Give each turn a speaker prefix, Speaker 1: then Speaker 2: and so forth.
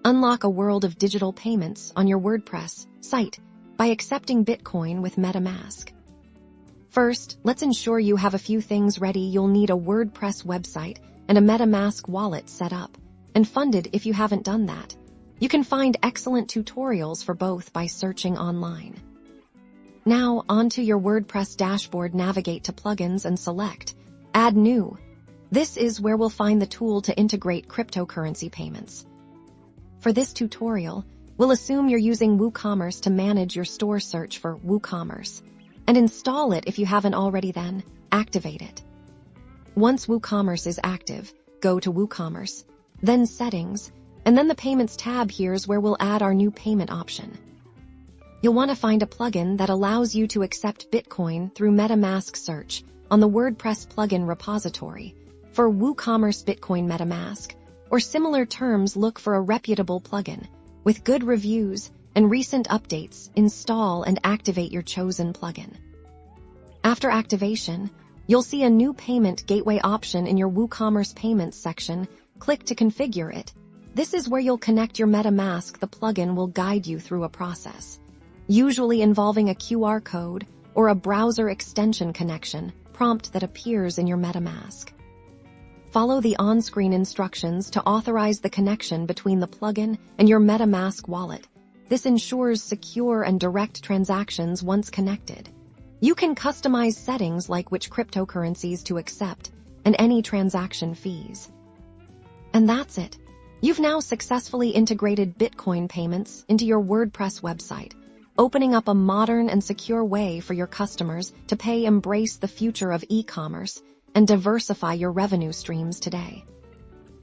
Speaker 1: Unlock a world of digital payments on your WordPress site by accepting Bitcoin with Metamask. First, let's ensure you have a few things ready. You'll need a WordPress website and a Metamask wallet set up and funded if you haven't done that. You can find excellent tutorials for both by searching online. Now, onto your WordPress dashboard, navigate to Plugins and select Add New. This is where we'll find the tool to integrate cryptocurrency payments. For this tutorial, we'll assume you're using WooCommerce to manage your store. Search for WooCommerce and install it if you haven't already, then activate it. Once WooCommerce is active, go to WooCommerce, then Settings, and then the Payments tab. Here's where we'll add our new payment option. You'll want to find a plugin that allows you to accept Bitcoin through Metamask. Search on the WordPress plugin repository for WooCommerce Bitcoin Metamask, or similar terms. Look for a reputable plugin with good reviews and recent updates. Install and activate your chosen plugin. After activation, you'll see a new payment gateway option in your WooCommerce Payments section. Click to configure it. This is where you'll connect your Metamask. The plugin will guide you through a process, usually involving a QR code or a browser extension connection prompt that appears in your Metamask. Follow the on-screen instructions to authorize the connection between the plugin and your Metamask wallet. This ensures secure and direct transactions once connected. You can customize settings like which cryptocurrencies to accept and any transaction fees. And that's it. You've now successfully integrated Bitcoin payments into your WordPress website, opening up a modern and secure way for your customers to pay. Embrace the future of e-commerce and diversify your revenue streams today.